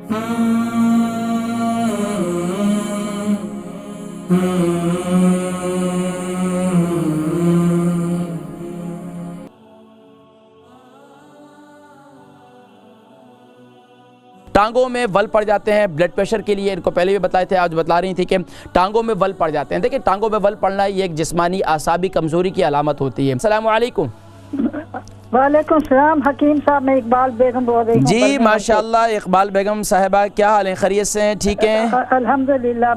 ٹانگوں میں ول پڑ جاتے ہیں بلڈ پریشر کے لیے، ان کو پہلے بھی بتائے تھے، آج بتلا رہی تھی کہ ٹانگوں میں ول پڑ جاتے ہیں۔ دیکھیں ٹانگوں میں ول پڑنا یہ ایک جسمانی اعصابی کمزوری کی علامت ہوتی ہے۔ السلام علیکم۔ وعلیکم السلام حکیم صاحب، میں اقبال بیگم بول رہی ہوں۔ جی ماشاءاللہ اقبال بیگم صاحبہ، کیا حال ہیں؟ خیریت سے ہیں؟ ٹھیک ہیں؟ الحمدللہ۔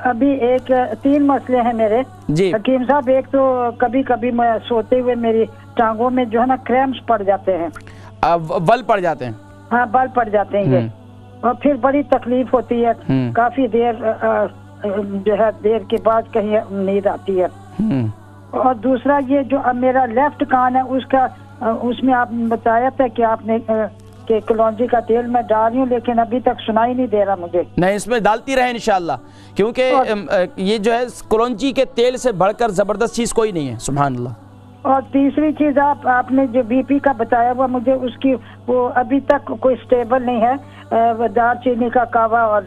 ابھی 3 مسئلے ہیں میرے جی حکیم صاحب۔ ایک تو کبھی کبھی میں سوتے ہوئے میری ٹانگوں میں جو ہے نا کریمپس پڑ جاتے ہیں، ول پڑ جاتے ہیں۔ ہاں بل پڑ جاتے ہیں یہ، اور پھر بڑی تکلیف ہوتی ہے، کافی دیر جو ہے دیر کے بعد کہیں نیند آتی ہے۔ اور دوسرا یہ جو میرا لیفٹ کان ہے اس میں آپ نے بتایا تھا کہ آپ نے کہ کلونجی کا تیل میں ڈال رہی ہوں، لیکن ابھی تک سنائی نہیں دے رہا مجھے۔ نہیں، اس میں ڈالتی رہیں انشاءاللہ، کیونکہ یہ جو ہے کلونجی کے تیل سے بڑھ کر زبردست چیز کوئی نہیں ہے۔ سبحان اللہ۔ اور تیسری چیز آپ نے جو بی پی کا بتایا ہوا، مجھے اس کی وہ ابھی تک کوئی سٹیبل نہیں ہے، دار چینی کا کہوا اور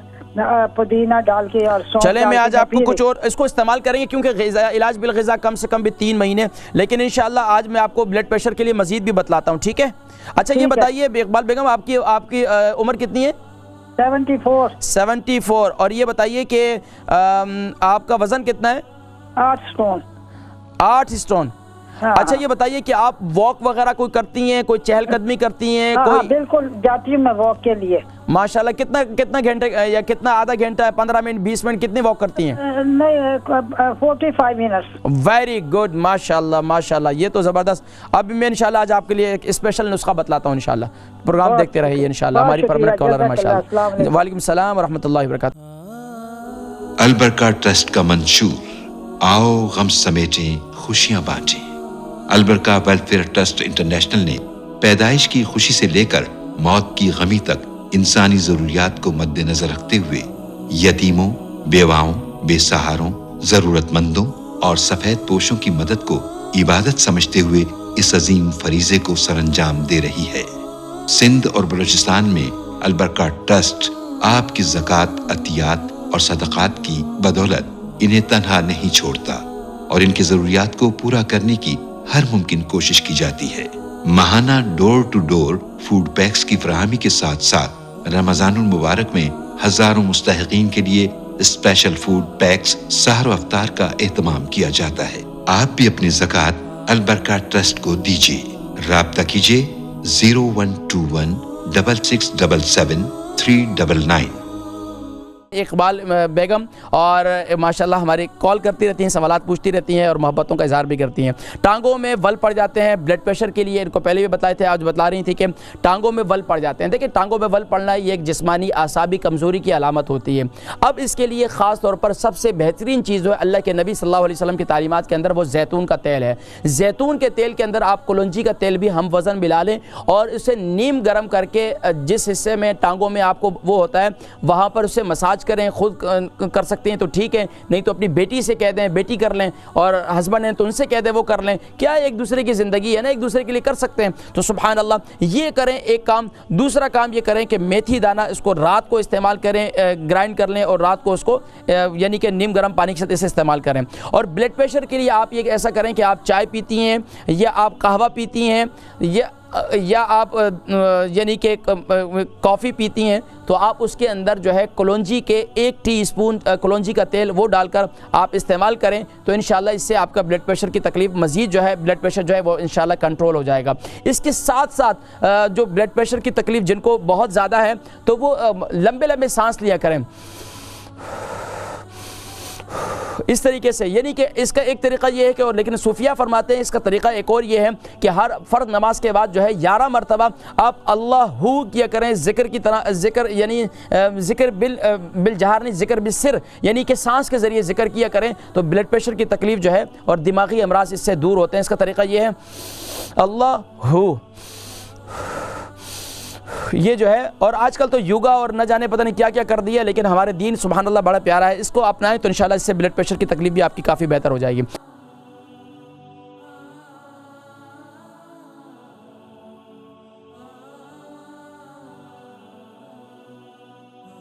پودینہ ڈال کے اور سونف۔ چلیں میں آج آپ کو کچھ اور اس کو استعمال کریں گے، کیونکہ علاج بالغذا کم سے کم بھی 3 مہینے، لیکن انشاءاللہ آج میں آپ کو بلڈ پریشر کے لیے مزید بھی بتلاتا ہوں، ٹھیک ہے؟ اچھا یہ بتائیے اقبال بیگم، آپ کی عمر کتنی ہے؟ 74۔ اور یہ بتائیے کہ آپ کا وزن کتنا ہے؟ 8 اسٹون۔ اچھا یہ بتائیے کہ آپ واک وغیرہ کوئی کرتی ہیں، کوئی چہل قدمی کرتی ہیں؟ کوئی؟ بالکل جاتی ہوں میں واک کے لیے۔ ماشاءاللہ۔ کتنا گھنٹے یا کتنا آدھا گھنٹہ، 15 منٹ، 20 منٹ، کتنی واک کرتی ہیں؟ نہیں 45 منٹ۔ ویری گڈ، ماشاءاللہ ماشاءاللہ، یہ تو زبردست۔ اب میں انشاءاللہ آج آپ کے لیے ایک اسپیشل نسخہ بتلاتا ہوں انشاءاللہ، پروگرام دیکھتے رہیے انشاءاللہ، ہماری پرمنٹ کالر ہے ماشاءاللہ۔ وعلیکم السلام ورحمۃ اللہ وبرکاتہ۔ البرکہ ٹرسٹ کا منشور، آؤ غم سمیٹیں خوشیاں بانٹیں۔ البرکہ ویلفیئر ٹرسٹ انٹرنیشنل نے پیدائش کی خوشی سے لے کر موت کی غمی تک انسانی ضروریات کو مد نظر رکھتے ہوئے یتیموں، بیواؤں، بے سہاروں، ضرورت مندوں اور سفید پوشوں کی مدد کو عبادت سمجھتے ہوئے اس عظیم فریضے کو سر انجام دے رہی ہے۔ سندھ اور بلوچستان میں البرکہ ٹرسٹ آپ کی زکوٰۃ، عطیات اور صدقات کی بدولت انہیں تنہا نہیں چھوڑتا، اور ان کی ضروریات کو پورا کرنے کی ہر ممکن کوشش کی جاتی ہے۔ ماہانہ ڈور ٹو ڈور فوڈ پیکس کی فراہمی کے ساتھ ساتھ رمضان المبارک میں ہزاروں مستحقین کے لیے اسپیشل فوڈ پیکس سحر و افطار کا اہتمام کیا جاتا ہے۔ آپ بھی اپنی زکوٰۃ البرکہ ٹرسٹ کو دیجیے۔ رابطہ کیجیے 0121 6677 399۔ اقبال بیگم اور ماشاءاللہ ہماری کال کرتی رہتی ہیں، سوالات پوچھتی رہتی ہیں اور محبتوں کا اظہار بھی کرتی ہیں۔ ٹانگوں میں ول پڑ جاتے ہیں بلڈ پریشر کے لیے، ان کو پہلے بھی بتائے تھے، آج بتلا رہی تھی کہ ٹانگوں میں ول پڑ جاتے ہیں۔ دیکھیں ٹانگوں میں ول پڑنا یہ ایک جسمانی اعصابی کمزوری کی علامت ہوتی ہے۔ اب اس کے لیے خاص طور پر سب سے بہترین چیز جو ہے اللہ کے نبی صلی اللہ علیہ وسلم کی تعلیمات کے اندر وہ زیتون کا تیل ہے۔ زیتون کے تیل کے اندر آپ کلونجی کا تیل بھی ہم وزن ملا لیں اور اسے نیم گرم کر کے جس حصے میں ٹانگوں میں آپ کو وہ ہوتا ہے وہاں پر اسے مساج کریں۔ خود کر سکتے ہیں تو ٹھیک ہے، نہیں تو اپنی بیٹی سے کہہ دیں، بیٹی کر لیں، اور ہسبینڈ ہیں تو ان سے کہہ دیں وہ کر لیں۔ کیا ایک دوسرے کی زندگی ہے نا، ایک دوسرے کے لیے کر سکتے ہیں تو سبحان اللہ یہ کریں ایک کام۔ دوسرا کام یہ کریں کہ میتھی دانہ اس کو رات کو استعمال کریں، گرائنڈ کر لیں اور رات کو اس کو یعنی کہ نیم گرم پانی کے ساتھ اسے استعمال کریں۔ اور بلڈ پریشر کے لیے آپ یہ ایسا کریں کہ آپ چائے پیتی ہیں یا آپ قہوہ پیتی ہیں یا آپ یعنی کہ کافی پیتی ہیں تو آپ اس کے اندر جو ہے کلونجی کے 1 ٹی اسپون کلونجی کا تیل وہ ڈال کر آپ استعمال کریں تو انشاءاللہ اس سے آپ کا بلڈ پریشر کی تکلیف مزید جو ہے بلڈ پریشر جو ہے وہ انشاءاللہ کنٹرول ہو جائے گا۔ اس کے ساتھ ساتھ جو بلڈ پریشر کی تکلیف جن کو بہت زیادہ ہے تو وہ لمبے لمبے سانس لیا کریں اس طریقے سے، یعنی کہ اس کا ایک طریقہ یہ ہے کہ، اور لیکن صوفیہ فرماتے ہیں اس کا طریقہ ایک اور یہ ہے کہ ہر فرض نماز کے بعد جو ہے 11 مرتبہ آپ اللہ کیا کریں، ذکر کی طرح، ذکر یعنی ذکر بالجہر نہیں، ذکر بالسر، یعنی کہ سانس کے ذریعے ذکر کیا کریں تو بلڈ پریشر کی تکلیف جو ہے اور دماغی امراض اس سے دور ہوتے ہیں۔ اس کا طریقہ یہ ہے اللہ یہ جو ہے، اور آج کل تو یوگا اور نہ جانے پتہ نہیں کیا کیا کر دیا، لیکن ہمارے دین سبحان اللہ بڑا پیارا ہے، اس کو اپنائیں تو انشاءاللہ اس سے بلڈ پریشر کی تکلیف بھی آپ کی کافی بہتر ہو جائے گی۔